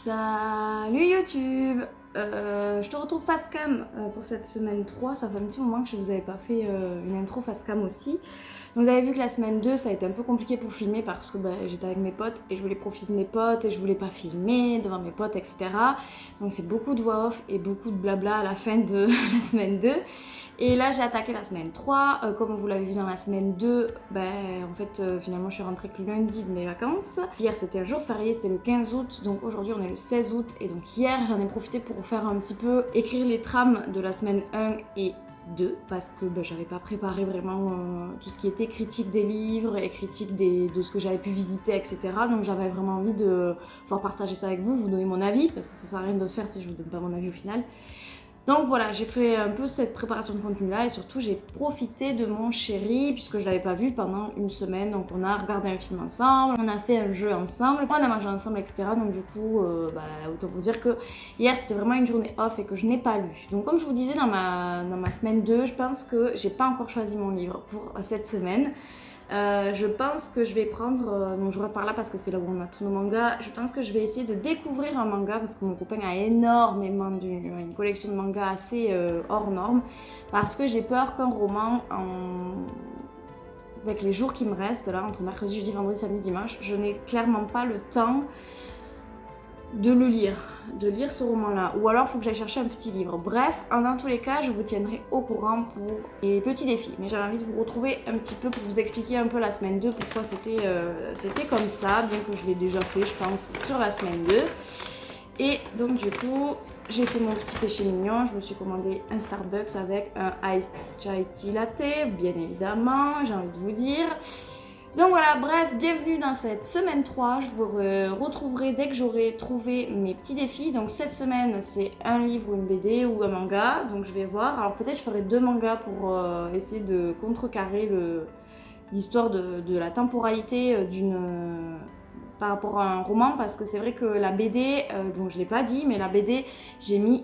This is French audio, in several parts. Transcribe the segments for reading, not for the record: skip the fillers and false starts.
Salut YouTube. Je te retrouve Facecam pour cette semaine 3. Ça fait un petit moment que je vous avais pas fait une intro Facecam aussi. Donc vous avez vu que la semaine 2 ça a été un peu compliqué pour filmer parce que j'étais avec mes potes et je voulais profiter de mes potes et je voulais pas filmer devant mes potes, etc. Donc c'est beaucoup de voix off et beaucoup de blabla à la fin de la semaine 2. Et là j'ai attaqué la semaine 3, comme vous l'avez vu dans la semaine 2, finalement je suis rentrée que le lundi de mes vacances. Hier c'était un jour férié, c'était le 15 août, donc aujourd'hui on est le 16 août. Et donc hier j'en ai profité pour faire un petit peu, écrire les trames de la semaine 1 et 2, parce que j'avais pas préparé vraiment tout ce qui était critique des livres et critique de ce que j'avais pu visiter, etc. Donc j'avais vraiment envie de pouvoir partager ça avec vous, vous donner mon avis, parce que ça sert à rien de le faire si je vous donne pas mon avis au final. Donc voilà, j'ai fait un peu cette préparation de contenu là et surtout j'ai profité de mon chéri puisque je l'avais pas vu pendant une semaine. Donc on a regardé un film ensemble, on a fait un jeu ensemble, on a mangé ensemble, etc. Donc du coup, autant vous dire que hier c'était vraiment une journée off et que je n'ai pas lu. Donc comme je vous disais dans ma semaine 2, je pense que j'ai pas encore choisi mon livre pour cette semaine. Je pense que je vais prendre, donc je repars là parce que c'est là où on a tous nos mangas, je pense que je vais essayer de découvrir un manga parce que mon copain a énormément une collection de mangas assez hors norme, parce que j'ai peur qu'un roman, avec les jours qui me restent là, entre mercredi, jeudi, vendredi, samedi, dimanche, je n'ai clairement pas le temps de lire ce roman-là. Ou alors, il faut que j'aille chercher un petit livre. Bref, dans tous les cas, je vous tiendrai au courant pour les petits défis. Mais j'avais envie de vous retrouver un petit peu pour vous expliquer un peu la semaine 2, pourquoi c'était comme ça, bien que je l'ai déjà fait, je pense, sur la semaine 2. Et donc, du coup, j'ai fait mon petit péché mignon. Je me suis commandé un Starbucks avec un Iced Chai Tea Latte, bien évidemment, j'ai envie de vous dire. Donc voilà, bref, bienvenue dans cette semaine 3. Je vous retrouverai dès que j'aurai trouvé mes petits défis. Donc cette semaine, c'est un livre ou une BD ou un manga. Donc je vais voir. Alors peut-être je ferai 2 mangas pour essayer de contrecarrer l'histoire de la temporalité par rapport à un roman. Parce que c'est vrai que la BD, donc je l'ai pas dit, mais la BD, j'ai mis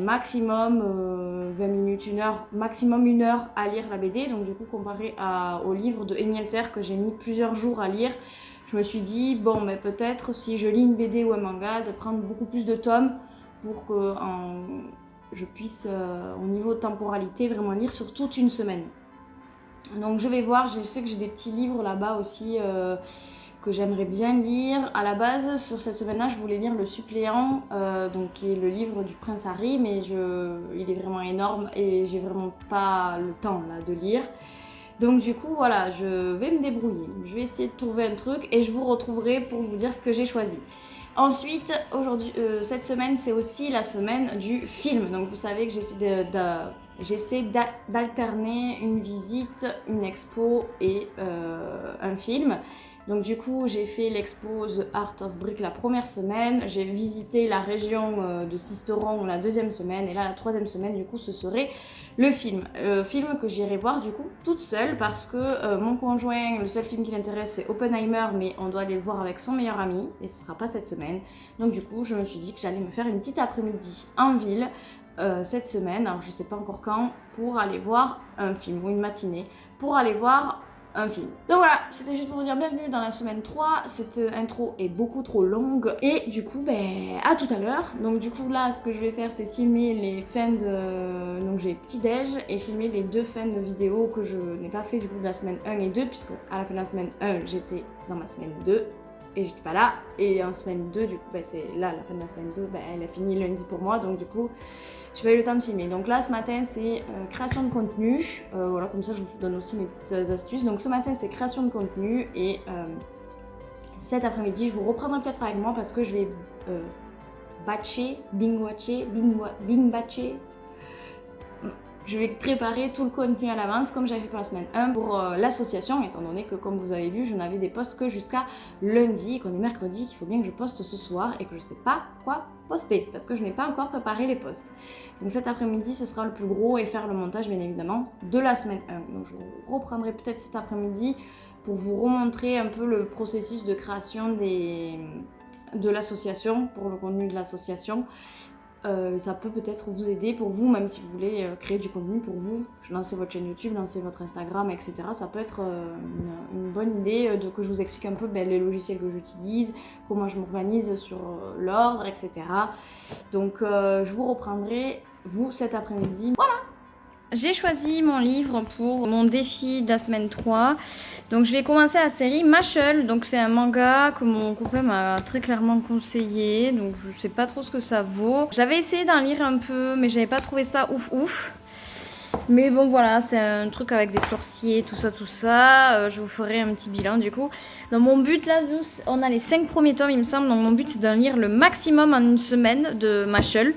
maximum 20 minutes, 1 heure, maximum 1 heure à lire la BD. Donc du coup, comparé au livre de Amy Alter que j'ai mis plusieurs jours à lire, je me suis dit, bon, mais peut-être si je lis une BD ou un manga, de prendre beaucoup plus de tomes pour que je puisse, au niveau de temporalité, vraiment lire sur toute une semaine. Donc je vais voir, je sais que j'ai des petits livres là-bas aussi que j'aimerais bien lire. À la base, sur cette semaine-là, je voulais lire Le Suppléant, donc qui est le livre du Prince Harry, mais il est vraiment énorme et j'ai vraiment pas le temps là de lire. Donc du coup, voilà, je vais me débrouiller. Je vais essayer de trouver un truc et je vous retrouverai pour vous dire ce que j'ai choisi. Ensuite, aujourd'hui, cette semaine, c'est aussi la semaine du film. Donc vous savez que j'essaie d'alterner une visite, une expo et un film. Donc du coup, j'ai fait l'expo The Art of Brick la première semaine, j'ai visité la région de Sisteron la deuxième semaine, et là la troisième semaine, du coup, ce serait le film. Film que j'irai voir du coup toute seule parce que mon conjoint, le seul film qui l'intéresse c'est Oppenheimer, mais on doit aller le voir avec son meilleur ami, et ce sera pas cette semaine. Donc du coup, je me suis dit que j'allais me faire une petite après-midi en ville cette semaine, alors je sais pas encore quand, pour aller voir un film, ou une matinée, pour aller voir un film. Donc voilà, c'était juste pour vous dire bienvenue dans la semaine 3. Cette intro est beaucoup trop longue et du coup, à tout à l'heure. Donc du coup là, ce que je vais faire, c'est filmer les fins de... Donc j'ai petit déj et filmer les 2 fins de vidéo que je n'ai pas fait du coup de la semaine 1 et 2, puisque à la fin de la semaine 1, j'étais dans ma semaine 2 et j'étais pas là. Et en semaine 2, du coup, c'est là, la fin de la semaine 2, elle a fini lundi pour moi, donc du coup, j'ai pas eu le temps de filmer. Donc là, ce matin, c'est création de contenu. Voilà, comme ça, je vous donne aussi mes petites astuces. Donc ce matin, c'est création de contenu. Et cet après-midi, je vous reprendrai peut-être avec moi parce que je vais batcher. Je vais préparer tout le contenu à l'avance comme j'avais fait pour la semaine 1 pour l'association, étant donné que comme vous avez vu, je n'avais des posts que jusqu'à lundi, qu'on est mercredi, qu'il faut bien que je poste ce soir et que je ne sais pas quoi poster parce que je n'ai pas encore préparé les posts. Donc cet après-midi, ce sera le plus gros et faire le montage bien évidemment de la semaine 1. Donc je vous reprendrai peut-être cet après-midi pour vous remontrer un peu le processus de création de l'association, pour le contenu de l'association. Ça peut peut-être vous aider pour vous, même si vous voulez créer du contenu pour vous, lancer votre chaîne YouTube, lancer votre Instagram, etc. Ça peut être une bonne idée que je vous explique un peu les logiciels que j'utilise, comment je m'organise sur l'ordre, etc. Donc je vous reprendrai, vous, cet après-midi. Voilà! J'ai choisi mon livre pour mon défi de la semaine 3. Donc je vais commencer la série Mashle. Donc c'est un manga que mon copain m'a très clairement conseillé. Donc je sais pas trop ce que ça vaut. J'avais essayé d'en lire un peu, mais j'avais pas trouvé ça ouf. Mais bon voilà, c'est un truc avec des sorciers, tout ça. Je vous ferai un petit bilan du coup. Dans mon but là, on a les 5 premiers tomes il me semble. Donc mon but c'est d'en lire le maximum en une semaine de Mashle.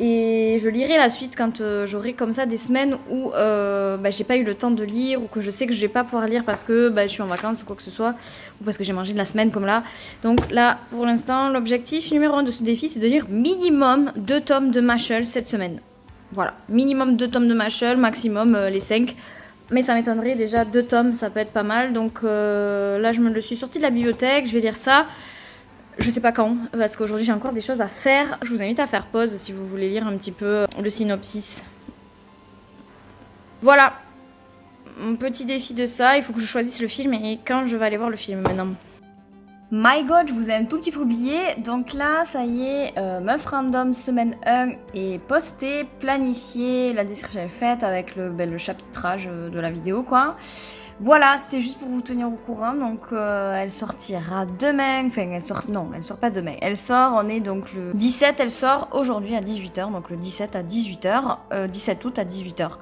Et je lirai la suite quand j'aurai comme ça des semaines où j'ai pas eu le temps de lire ou que je sais que je vais pas pouvoir lire parce que je suis en vacances ou quoi que ce soit ou parce que j'ai mangé de la semaine comme là. Donc là, pour l'instant, l'objectif numéro 1 de ce défi, c'est de lire minimum 2 tomes de Mashle cette semaine. Voilà, minimum 2 tomes de Mashle, maximum les 5. Mais ça m'étonnerait, déjà 2 tomes, ça peut être pas mal. Donc là, je me le suis sorti de la bibliothèque, je vais lire ça. Je sais pas quand, parce qu'aujourd'hui j'ai encore des choses à faire. Je vous invite à faire pause si vous voulez lire un petit peu le synopsis. Voilà, mon petit défi de ça. Il faut que je choisisse le film et quand je vais aller voir le film maintenant. My God, je vous ai un tout petit peu oublié. Donc là, ça y est, Meuf Random semaine 1 est postée, planifiée. La description est faite avec le chapitrage de la vidéo, quoi. Voilà, c'était juste pour vous tenir au courant. Donc, elle sortira demain. Enfin, elle sort pas demain. Elle sort, on est donc le 17, elle sort aujourd'hui à 18h. Donc, le 17 à 18h. 17 août à 18h.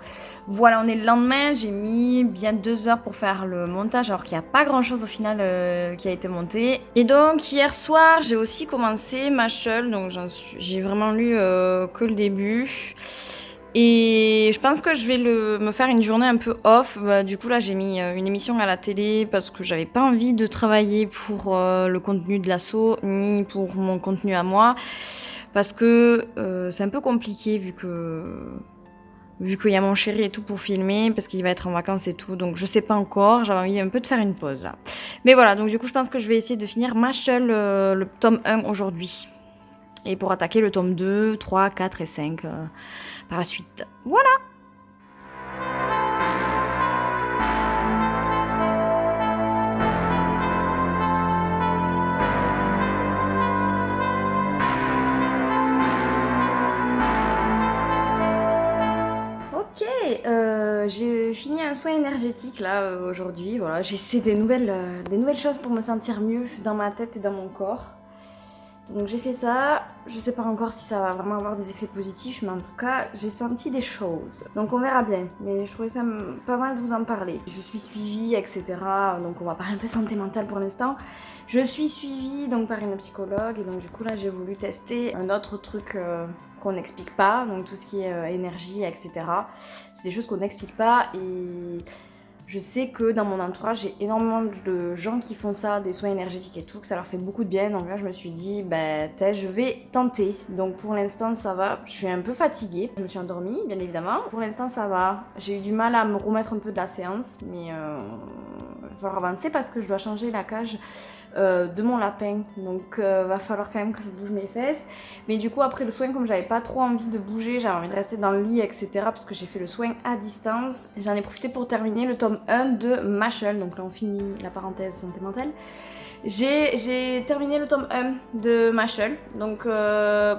Voilà, on est le lendemain. J'ai mis bien 2 heures pour faire le montage, alors qu'il n'y a pas grand chose au final qui a été monté. Et donc, hier soir, j'ai aussi commencé Mashle. Donc, j'ai vraiment lu que le début. Et je pense que je vais me faire une journée un peu off. Du coup, là, j'ai mis une émission à la télé parce que j'avais pas envie de travailler pour le contenu de l'asso ni pour mon contenu à moi. Parce que c'est un peu compliqué vu qu'il y a mon chéri et tout pour filmer, parce qu'il va être en vacances et tout. Donc, je sais pas encore. J'avais envie un peu de faire une pause là. Mais voilà, donc du coup, je pense que je vais essayer de finir Mashle, le tome 1 aujourd'hui. Et pour attaquer le tome 2, 3, 4 et 5 par la suite. Voilà! Ok, j'ai fini un soin énergétique là aujourd'hui. Voilà, j'essaie des nouvelles choses pour me sentir mieux dans ma tête et dans mon corps. Donc j'ai fait ça, je sais pas encore si ça va vraiment avoir des effets positifs, mais en tout cas j'ai senti des choses. Donc on verra bien, mais je trouvais ça pas mal de vous en parler. Je suis suivie, etc. Donc on va parler un peu santé mentale pour l'instant. Je suis suivie donc par une psychologue et donc du coup là j'ai voulu tester un autre truc qu'on n'explique pas, donc tout ce qui est énergie, etc. C'est des choses qu'on n'explique pas et... Je sais que dans mon entourage, j'ai énormément de gens qui font ça, des soins énergétiques et tout, que ça leur fait beaucoup de bien. Donc là, je me suis dit, je vais tenter. Donc pour l'instant, ça va. Je suis un peu fatiguée. Je me suis endormie, bien évidemment. Pour l'instant, ça va. J'ai eu du mal à me remettre un peu de la séance, mais il va falloir avancer parce que je dois changer la cage de mon lapin. Donc va falloir quand même que je bouge mes fesses. Mais du coup, après le soin, comme j'avais pas trop envie de bouger, j'avais envie de rester dans le lit, etc. Parce que j'ai fait le soin à distance. J'en ai profité pour terminer le tome 1 de Mashle. Donc là, on finit la parenthèse santé mentale. J'ai terminé le tome 1 de Mashle. Donc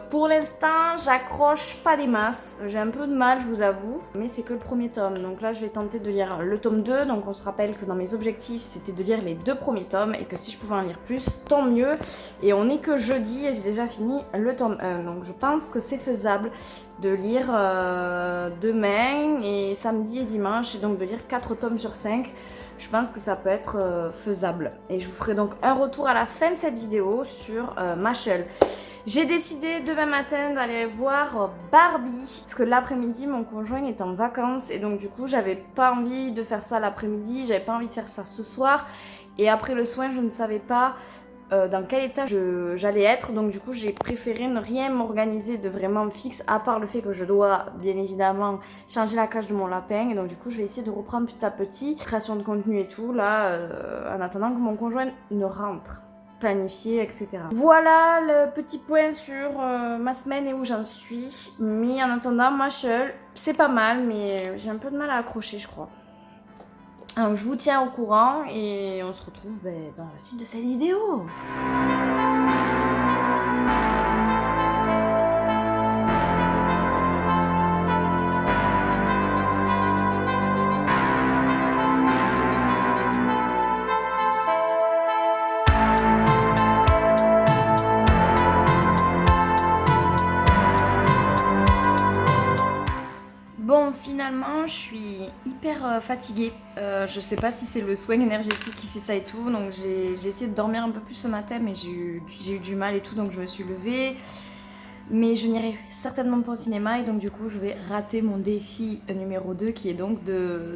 pour l'instant, j'accroche pas des masses. J'ai un peu de mal, je vous avoue. Mais c'est que le premier tome. Donc là, je vais tenter de lire le tome 2. Donc on se rappelle que dans mes objectifs, c'était de lire les 2 premiers tomes. Et que si je pouvais en lire plus, tant mieux. Et on est que jeudi et j'ai déjà fini le tome 1. Donc je pense que c'est faisable de lire demain et samedi et dimanche. Et donc de lire 4 tomes sur 5. Je pense que ça peut être faisable. Et je vous ferai donc un retour à la fin de cette vidéo sur Mashle. J'ai décidé demain matin d'aller voir Barbie. Parce que l'après-midi, mon conjoint est en vacances. Et donc du coup, j'avais pas envie de faire ça l'après-midi. J'avais pas envie de faire ça ce soir. Et après le soin, je ne savais pas dans quel état j'allais être. Donc du coup, j'ai préféré ne rien m'organiser de vraiment fixe, à part le fait que je dois bien évidemment changer la cage de mon lapin. Et donc du coup, je vais essayer de reprendre petit à petit, création de contenu et tout, là, en attendant que mon conjoint ne rentre. planifier, etc. Voilà le petit point sur ma semaine et où j'en suis. Mais en attendant, ma seule, c'est pas mal, mais j'ai un peu de mal à accrocher, je crois. Donc je vous tiens au courant et on se retrouve dans la suite de cette vidéo. Bon, finalement, je suis hyper fatiguée. Je sais pas si c'est le soin énergétique qui fait ça et tout. Donc, j'ai essayé de dormir un peu plus ce matin, mais j'ai eu du mal et tout. Donc, je me suis levée. Mais je n'irai certainement pas au cinéma. Et donc, du coup, je vais rater mon défi numéro 2 qui est donc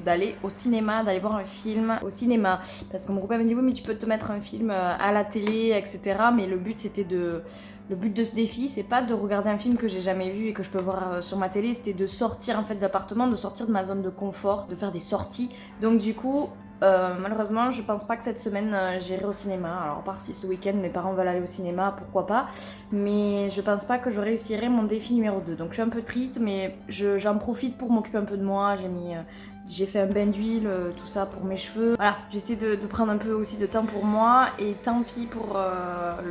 d'aller au cinéma, d'aller voir un film au cinéma. Parce que mon copain me dit oui, mais tu peux te mettre un film à la télé, etc. Mais le but, c'était Le but de ce défi, c'est pas de regarder un film que j'ai jamais vu et que je peux voir sur ma télé, c'était de sortir en fait de l'appartement, de sortir de ma zone de confort, de faire des sorties. Donc du coup, malheureusement, je pense pas que cette semaine j'irai au cinéma. Alors à part si ce week-end mes parents veulent aller au cinéma, pourquoi pas. Mais je pense pas que je réussirai mon défi numéro 2. Donc je suis un peu triste, mais j'en profite pour m'occuper un peu de moi. J'ai fait un bain d'huile, tout ça pour mes cheveux. Voilà, j'essaie de prendre un peu aussi de temps pour moi et tant pis pour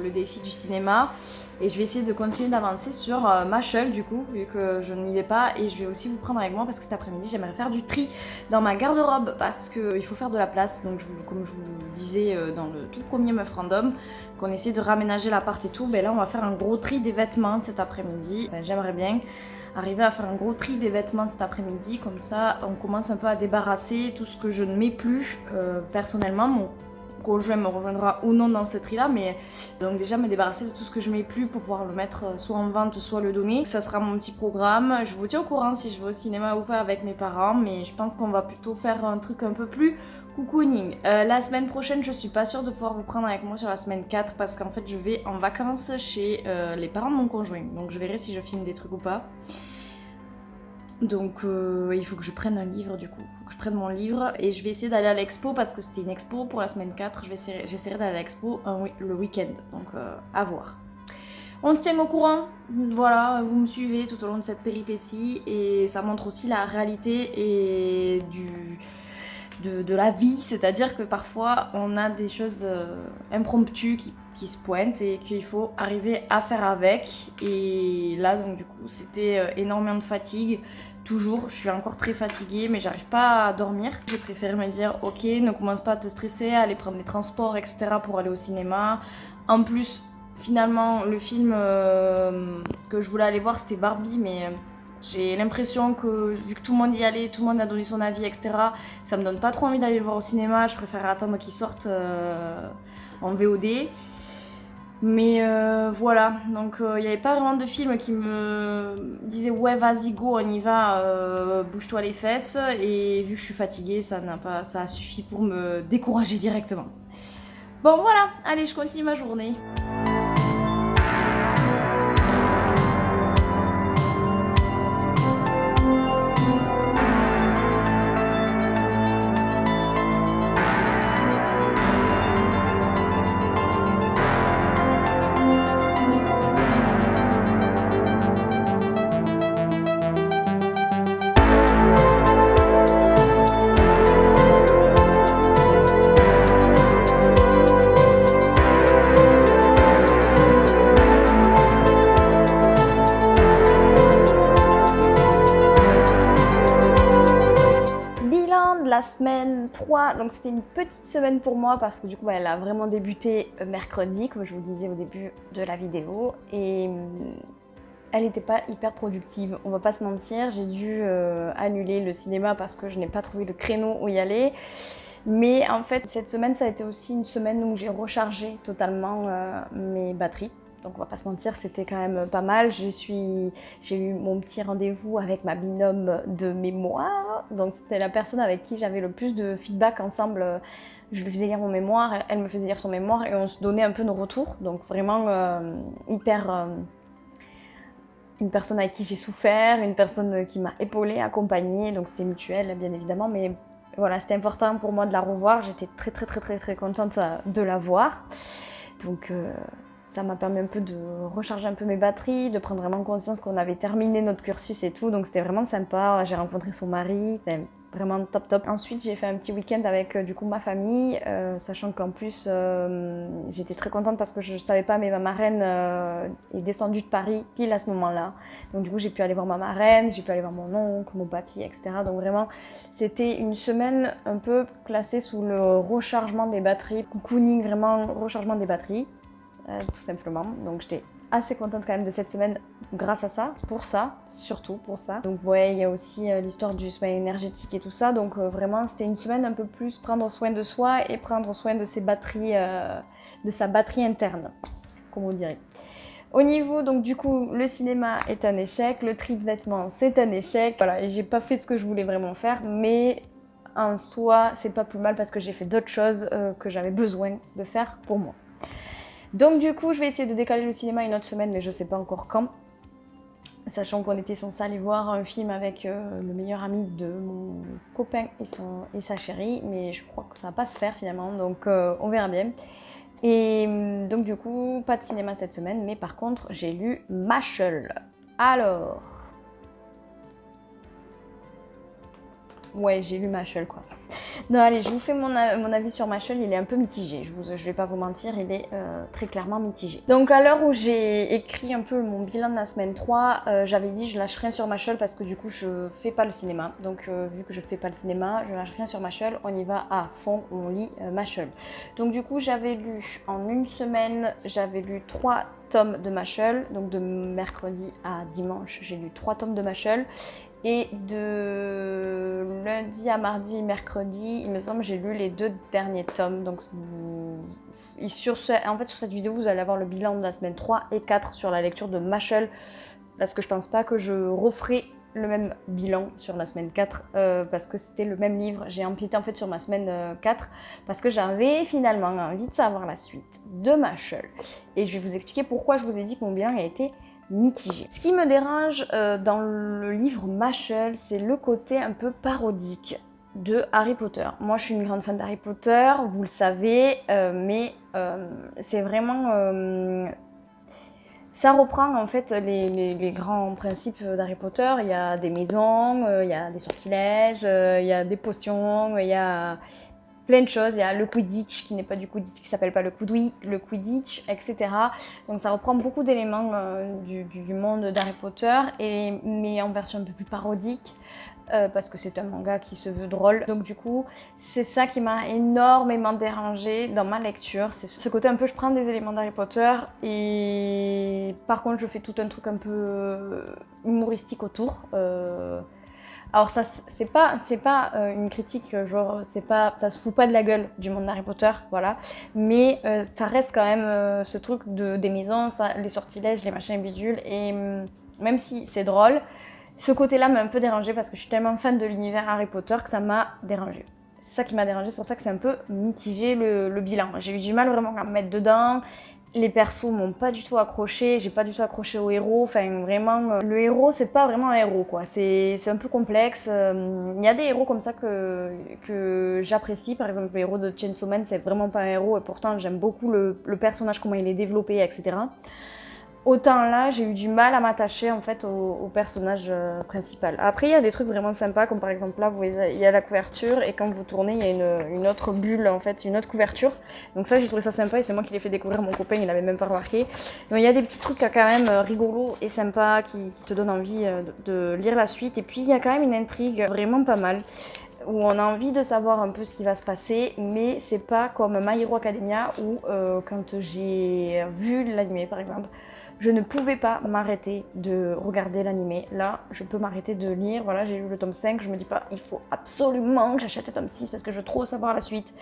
le défi du cinéma. Et je vais essayer de continuer d'avancer sur ma Shell du coup, vu que je n'y vais pas. Et je vais aussi vous prendre avec moi parce que cet après-midi, j'aimerais faire du tri dans ma garde-robe parce qu'il faut faire de la place. Donc comme je vous le disais dans le tout premier Meuf Random, qu'on essaie de raménager l'appart et tout, ben là on va faire un gros tri des vêtements cet après-midi. Ben, j'aimerais bien arriver à faire un gros tri des vêtements cet après-midi, comme ça on commence un peu à débarrasser tout ce que je ne mets plus. Personnellement, mon conjoint me rejoindra ou non dans ce tri là, mais donc déjà me débarrasser de tout ce que je mets plus pour pouvoir le mettre soit en vente soit le donner. Ça sera mon petit programme. Je vous tiens au courant si je vais au cinéma ou pas avec mes parents, mais je pense qu'on va plutôt faire un truc un peu plus cocooning. La semaine prochaine, je suis pas sûre de pouvoir vous prendre avec moi sur la semaine 4 parce qu'en fait je vais en vacances chez les parents de mon conjoint, donc je verrai si je filme des trucs ou pas. Donc il faut que je prenne un livre du coup, il faut que je prenne mon livre et je vais essayer d'aller à l'expo parce que c'était une expo pour la semaine 4, j'essaierai d'aller à l'expo le week-end, donc à voir. On se tient au courant, voilà, vous me suivez tout au long de cette péripétie et ça montre aussi la réalité et de la vie, c'est-à-dire que parfois on a des choses impromptues qui se pointent et qu'il faut arriver à faire avec. Et là donc du coup c'était énormément de fatigue, toujours, je suis encore très fatiguée mais j'arrive pas à dormir. J'ai préféré me dire ok, ne commence pas à te stresser, à aller prendre les transports etc pour aller au cinéma. En plus finalement le film que je voulais aller voir c'était Barbie, mais j'ai l'impression que vu que tout le monde y allait, tout le monde a donné son avis, etc., ça me donne pas trop envie d'aller le voir au cinéma. Je préfère attendre qu'il sorte en VOD. Mais voilà, donc il n'y avait pas vraiment de film qui me disait ouais vas-y go on y va, bouge-toi les fesses. Et vu que je suis fatiguée, ça a suffi pour me décourager directement. Bon voilà, allez je continue ma journée. La semaine 3, donc c'était une petite semaine pour moi parce que du coup elle a vraiment débuté mercredi comme je vous disais au début de la vidéo et elle n'était pas hyper productive, on va pas se mentir. J'ai dû annuler le cinéma parce que je n'ai pas trouvé de créneau où y aller, mais en fait cette semaine ça a été aussi une semaine où j'ai rechargé totalement mes batteries. Donc on va pas se mentir, c'était quand même pas mal. J'ai eu mon petit rendez-vous avec ma binôme de mémoire. Donc c'était la personne avec qui j'avais le plus de feedback ensemble. Je lui faisais lire mon mémoire, elle me faisait lire son mémoire et on se donnait un peu nos retours. Donc vraiment une personne avec qui j'ai souffert, une personne qui m'a épaulée, accompagnée. Donc c'était mutuel bien évidemment, mais voilà, c'était important pour moi de la revoir. J'étais très contente de la voir. Donc ça m'a permis un peu de recharger un peu mes batteries, de prendre vraiment conscience qu'on avait terminé notre cursus et tout, donc c'était vraiment sympa. J'ai rencontré son mari, vraiment top top. Ensuite j'ai fait un petit week-end avec du coup ma famille, sachant qu'en plus j'étais très contente parce que je savais pas, mais ma marraine est descendue de Paris pile à ce moment-là. Donc du coup j'ai pu aller voir ma marraine, j'ai pu aller voir mon oncle, mon papy, etc. Donc vraiment c'était une semaine un peu classée sous le rechargement des batteries, cocooning, vraiment rechargement des batteries. Tout simplement. Donc j'étais assez contente quand même de cette semaine grâce à ça, pour ça, surtout pour ça. Donc ouais, il y a aussi l'histoire du soin énergétique et tout ça. Donc vraiment, c'était une semaine un peu plus prendre soin de soi et prendre soin de ses batteries, de sa batterie interne, comme on dirait. Au niveau, donc du coup, le cinéma est un échec, le tri de vêtements c'est un échec. Voilà, et j'ai pas fait ce que je voulais vraiment faire, mais en soi, c'est pas plus mal parce que j'ai fait d'autres choses que j'avais besoin de faire pour moi. Donc du coup, je vais essayer de décaler le cinéma une autre semaine, mais je sais pas encore quand. Sachant qu'on était censé aller voir un film avec le meilleur ami de mon copain et sa chérie, mais je crois que ça va pas se faire finalement, donc on verra bien. Et donc du coup, pas de cinéma cette semaine, mais par contre, j'ai lu Mashal. Alors... Ouais, j'ai lu Mashal quoi. Non, allez, je vous fais mon avis sur Mashal, il est un peu mitigé, je vais pas vous mentir, il est très clairement mitigé. Donc à l'heure où j'ai écrit un peu mon bilan de la semaine 3, j'avais dit je lâche rien sur Mashal parce que du coup je fais pas le cinéma. Donc vu que je fais pas le cinéma, je lâche rien sur Mashal, on y va à fond, on lit Mashal. Donc du coup j'avais lu en une semaine, j'avais lu 3 tomes de Mashal, donc de mercredi à dimanche, j'ai lu 3 tomes de Mashal. Et de lundi à mardi et mercredi, il me semble, j'ai lu les 2 derniers tomes. Donc, en fait, sur cette vidéo, vous allez avoir le bilan de la semaine 3 et 4 sur la lecture de Mashal. Parce que je pense pas que je referai le même bilan sur la semaine 4 parce que c'était le même livre. J'ai empiété en fait sur ma semaine 4 parce que j'avais finalement envie de savoir la suite de Mashal. Et je vais vous expliquer pourquoi je vous ai dit que mon bilan a été mitigé. Ce qui me dérange dans le livre Mashal, c'est le côté un peu parodique de Harry Potter. Moi, je suis une grande fan d'Harry Potter, vous le savez, mais c'est vraiment... ça reprend en fait les grands principes d'Harry Potter. Il y a des maisons, il y a des sortilèges, il y a des potions, il y a... plein de choses, il y a le Quidditch qui n'est pas du Quidditch, qui s'appelle pas le Quidditch, etc. Donc ça reprend beaucoup d'éléments du monde d'Harry Potter, mais en version un peu plus parodique, parce que c'est un manga qui se veut drôle. Donc du coup, c'est ça qui m'a énormément dérangée dans ma lecture. C'est ce côté un peu, je prends des éléments d'Harry Potter, et par contre je fais tout un truc un peu humoristique autour. Alors ça, c'est pas une critique, genre ça se fout pas de la gueule du monde d'Harry Potter, voilà. Mais ça reste quand même ce truc des maisons, les sortilèges, les machins bidules, et même si c'est drôle, ce côté-là m'a un peu dérangée parce que je suis tellement fan de l'univers Harry Potter que ça m'a dérangée. C'est ça qui m'a dérangée, c'est pour ça que c'est un peu mitigé le bilan. J'ai eu du mal vraiment à me mettre dedans. Les persos m'ont pas du tout accroché, j'ai pas du tout accroché au héros, enfin vraiment, le héros c'est pas vraiment un héros quoi, c'est un peu complexe. Il y a des héros comme ça que j'apprécie, par exemple le héros de Chainsaw Man c'est vraiment pas un héros et pourtant j'aime beaucoup le personnage, comment il est développé, etc. Autant là, j'ai eu du mal à m'attacher en fait au personnage principal. Après, il y a des trucs vraiment sympas, comme par exemple là, vous voyez, il y a la couverture et quand vous tournez, il y a une autre bulle en fait, une autre couverture. Donc ça, j'ai trouvé ça sympa et c'est moi qui l'ai fait découvrir à mon copain, il n'avait même pas remarqué. Donc il y a des petits trucs quand même rigolos et sympas qui te donnent envie de lire la suite. Et puis il y a quand même une intrigue vraiment pas mal, où on a envie de savoir un peu ce qui va se passer, mais c'est pas comme My Hero Academia où quand j'ai vu l'anime par exemple, je ne pouvais pas m'arrêter de regarder l'animé. Là, je peux m'arrêter de lire. Voilà, j'ai lu le tome 5, je me dis pas, il faut absolument que j'achète le tome 6 parce que je veux trop savoir la suite.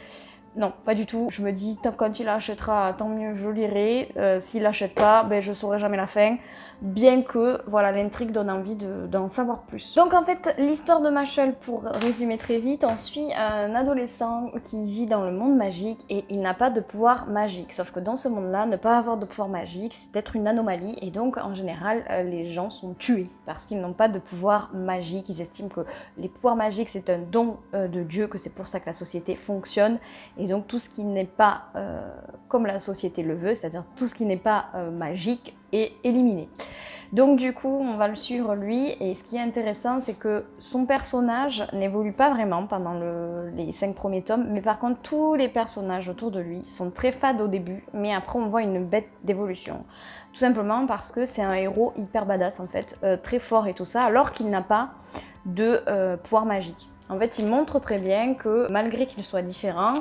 Non, pas du tout. Je me dis, quand il l'achètera, tant mieux, je lirai. S'il l'achète pas, ben, je saurai jamais la fin. Bien que, voilà, l'intrigue donne envie d'en savoir plus. Donc en fait, l'histoire de Mashal, pour résumer très vite, on suit un adolescent qui vit dans le monde magique et il n'a pas de pouvoir magique. Sauf que dans ce monde-là, ne pas avoir de pouvoir magique, c'est être une anomalie. Et donc, en général, les gens sont tués parce qu'ils n'ont pas de pouvoir magique. Ils estiment que les pouvoirs magiques, c'est un don de Dieu, que c'est pour ça que la société fonctionne. Et donc tout ce qui n'est pas comme la société le veut, c'est-à-dire tout ce qui n'est pas magique est éliminé. Donc du coup, on va le suivre lui, et ce qui est intéressant, c'est que son personnage n'évolue pas vraiment pendant les 5 premiers tomes, mais par contre, tous les personnages autour de lui sont très fades au début, mais après on voit une bête d'évolution. Tout simplement parce que c'est un héros hyper badass en fait, très fort et tout ça, alors qu'il n'a pas de pouvoir magique. En fait, il montre très bien que malgré qu'il soit différent,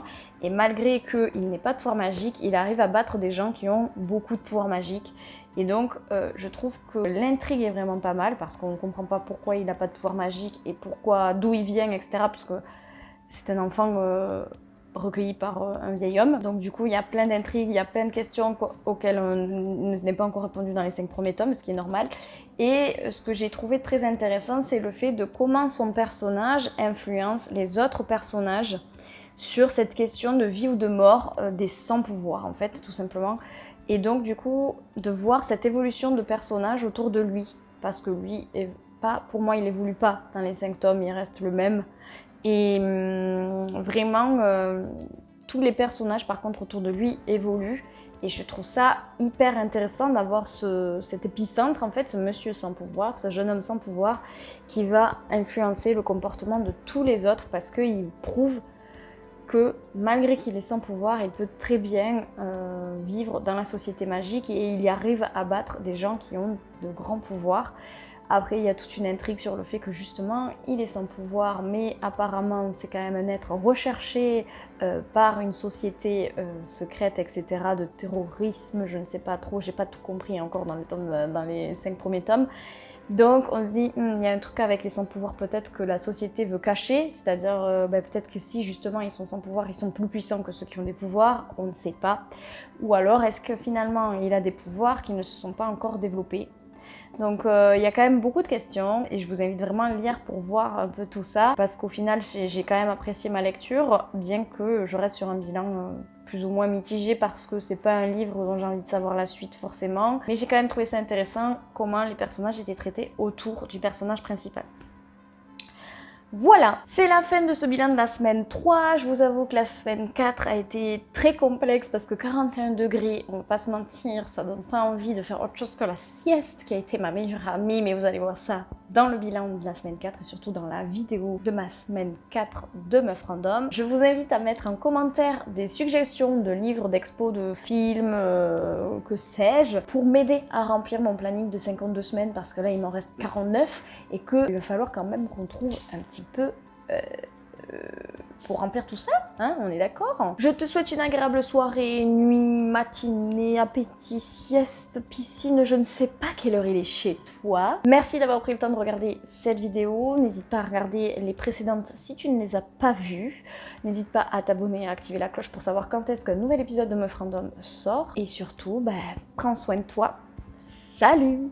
et malgré qu'il n'ait pas de pouvoir magique, il arrive à battre des gens qui ont beaucoup de pouvoir magique. Et donc, je trouve que l'intrigue est vraiment pas mal, parce qu'on ne comprend pas pourquoi il n'a pas de pouvoir magique, et pourquoi, d'où il vient, etc. Parce que c'est un enfant recueilli par un vieil homme. Donc du coup, il y a plein d'intrigues, il y a plein de questions auxquelles on n'est pas encore répondu dans les 5 premiers tomes, ce qui est normal. Et ce que j'ai trouvé très intéressant, c'est le fait de comment son personnage influence les autres personnages sur cette question de vie ou de mort des sans-pouvoirs, en fait, tout simplement. Et donc, du coup, de voir cette évolution de personnage autour de lui. Parce que lui, pour moi, il évolue pas dans les 5 tomes, il reste le même. Et vraiment, tous les personnages, par contre, autour de lui évoluent. Et je trouve ça hyper intéressant d'avoir cet épicentre, en fait, ce monsieur sans pouvoir, ce jeune homme sans pouvoir, qui va influencer le comportement de tous les autres, parce qu'il prouve que malgré qu'il est sans pouvoir, il peut très bien vivre dans la société magique, et il y arrive à battre des gens qui ont de grands pouvoirs. Après, il y a toute une intrigue sur le fait que justement, il est sans pouvoir, mais apparemment, c'est quand même un être recherché par une société secrète, etc., de terrorisme, je ne sais pas trop, j'ai pas tout compris encore dans les 5 premiers tomes. Donc on se dit, il y a un truc avec les sans-pouvoirs peut-être que la société veut cacher, c'est-à-dire peut-être que si justement ils sont sans pouvoir, ils sont plus puissants que ceux qui ont des pouvoirs, on ne sait pas. Ou alors est-ce que finalement il a des pouvoirs qui ne se sont pas encore développés? Donc il y a quand même beaucoup de questions, et je vous invite vraiment à lire pour voir un peu tout ça, parce qu'au final j'ai quand même apprécié ma lecture, bien que je reste sur un bilan plus ou moins mitigé, parce que c'est pas un livre dont j'ai envie de savoir la suite forcément, mais j'ai quand même trouvé ça intéressant comment les personnages étaient traités autour du personnage principal. Voilà, c'est la fin de ce bilan de la semaine 3. Je vous avoue que la semaine 4 a été très complexe parce que 41 degrés, on va pas se mentir, ça donne pas envie de faire autre chose que la sieste qui a été ma meilleure amie, mais vous allez voir ça dans le bilan de la semaine 4 et surtout dans la vidéo de ma semaine 4 de Meuf Random. Je vous invite à mettre en commentaire des suggestions de livres, d'expos, de films, que sais-je, pour m'aider à remplir mon planning de 52 semaines, parce que là il m'en reste 49 et qu'il va falloir quand même qu'on trouve un petit peu pour remplir tout ça, hein, on est d'accord? Je te souhaite une agréable soirée, nuit, matinée, appétit, sieste, piscine, je ne sais pas quelle heure il est chez toi. Merci d'avoir pris le temps de regarder cette vidéo, n'hésite pas à regarder les précédentes si tu ne les as pas vues. N'hésite pas à t'abonner et à activer la cloche pour savoir quand est-ce qu'un nouvel épisode de Meuf Random sort. Et surtout, prends soin de toi. Salut!